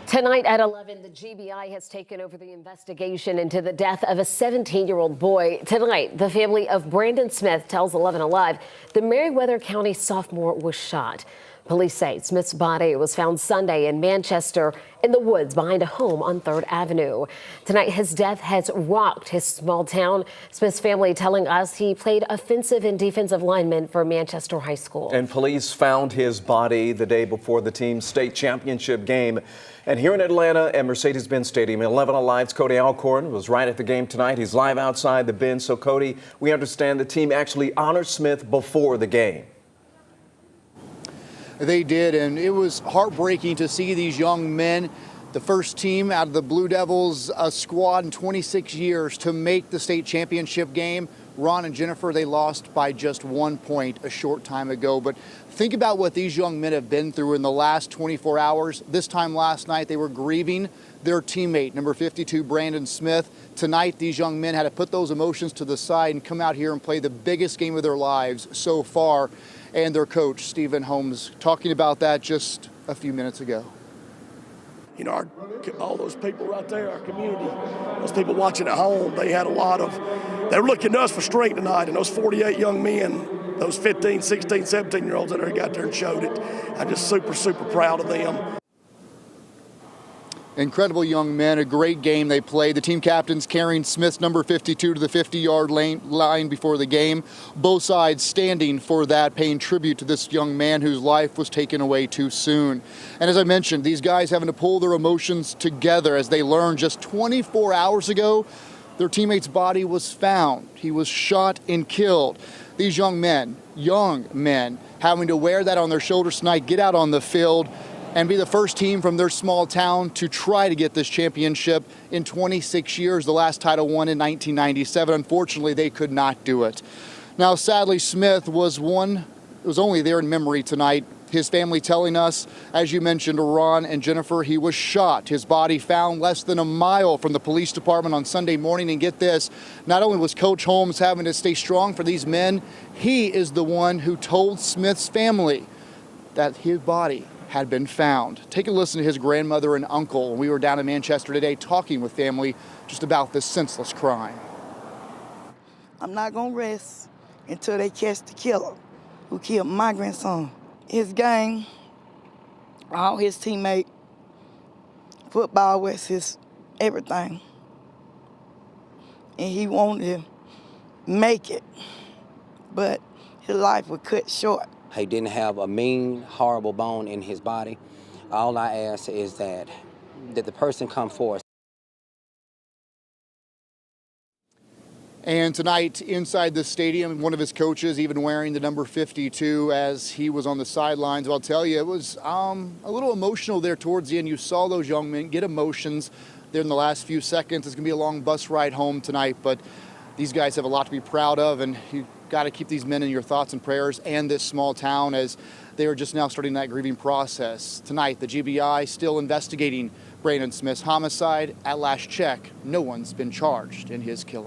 Tonight at 11, the GBI has taken over the investigation into the death of a 17-year-old boy. Tonight, the family of Brandon Smith tells 11 Alive the Meriwether County sophomore was shot. Police say Smith's body was found Sunday in Manchester in the woods behind a home on 3rd Avenue. Tonight, his death has rocked his small town. Smith's family telling us he played offensive and defensive lineman for Manchester High School. And police found his body the day before the team's state championship game. And here in Atlanta at Mercedes-Benz Stadium, 11 Alive's Cody Alcorn was right at the game tonight. He's live outside the bench. So, Cody, we understand the team actually honored Smith before the game. They did, and it was heartbreaking to see these young men, the first team out of the Blue Devils squad in 26 years to make the state championship game. Ron and Jennifer, they lost by just 1 point a short time ago. But think about what these young men have been through in the last 24 hours. This time last night, they were grieving their teammate, number 52, Brandon Smith. Tonight, these young men had to put those emotions to the side and come out here and play the biggest game of their lives so far. And their coach, Stephen Holmes, talking about that just a few minutes ago. You know, all those people right there, our community, those people watching at home, they were looking to us for strength tonight, and those 48 young men, those 15, 16, 17-year-olds that got there and showed it. I'm just super, super proud of them. Incredible young men, a great game they played. The team captains carrying Smith's number 52 to the 50-yard line before the game. Both sides standing for that, paying tribute to this young man whose life was taken away too soon. And as I mentioned, these guys having to pull their emotions together as they learned just 24 hours ago, their teammate's body was found. He was shot and killed. These young men, having to wear that on their shoulders tonight, get out on the field, and be the first team from their small town to try to get this championship in 26 years. The last title won in 1997. Unfortunately, they could not do it. Now, sadly, Smith was only there in memory tonight. His family telling us, as you mentioned, Ron and Jennifer, he was shot. His body found less than a mile from the police department on Sunday morning. And get this, not only was Coach Holmes having to stay strong for these men, he is the one who told Smith's family that his body had been found. Take a listen to his grandmother and uncle. We were down in Manchester today talking with family just about this senseless crime. I'm not gonna rest until they catch the killer who killed my grandson. His gang, all his teammates, football was his everything. And he wanted to make it, but his life was cut short. He didn't have a mean, horrible bone in his body. All I ask is that the person come forth. And tonight, inside the stadium, one of his coaches even wearing the number 52 as he was on the sidelines. Well, I'll tell you, it was a little emotional there towards the end. You saw those young men get emotions there in the last few seconds. It's going to be a long bus ride home tonight, but these guys have a lot to be proud of, and you got to keep these men in your thoughts and prayers and this small town as they are just now starting that grieving process. Tonight, the GBI still investigating Brandon Smith's homicide. At last check, no one's been charged in his killing.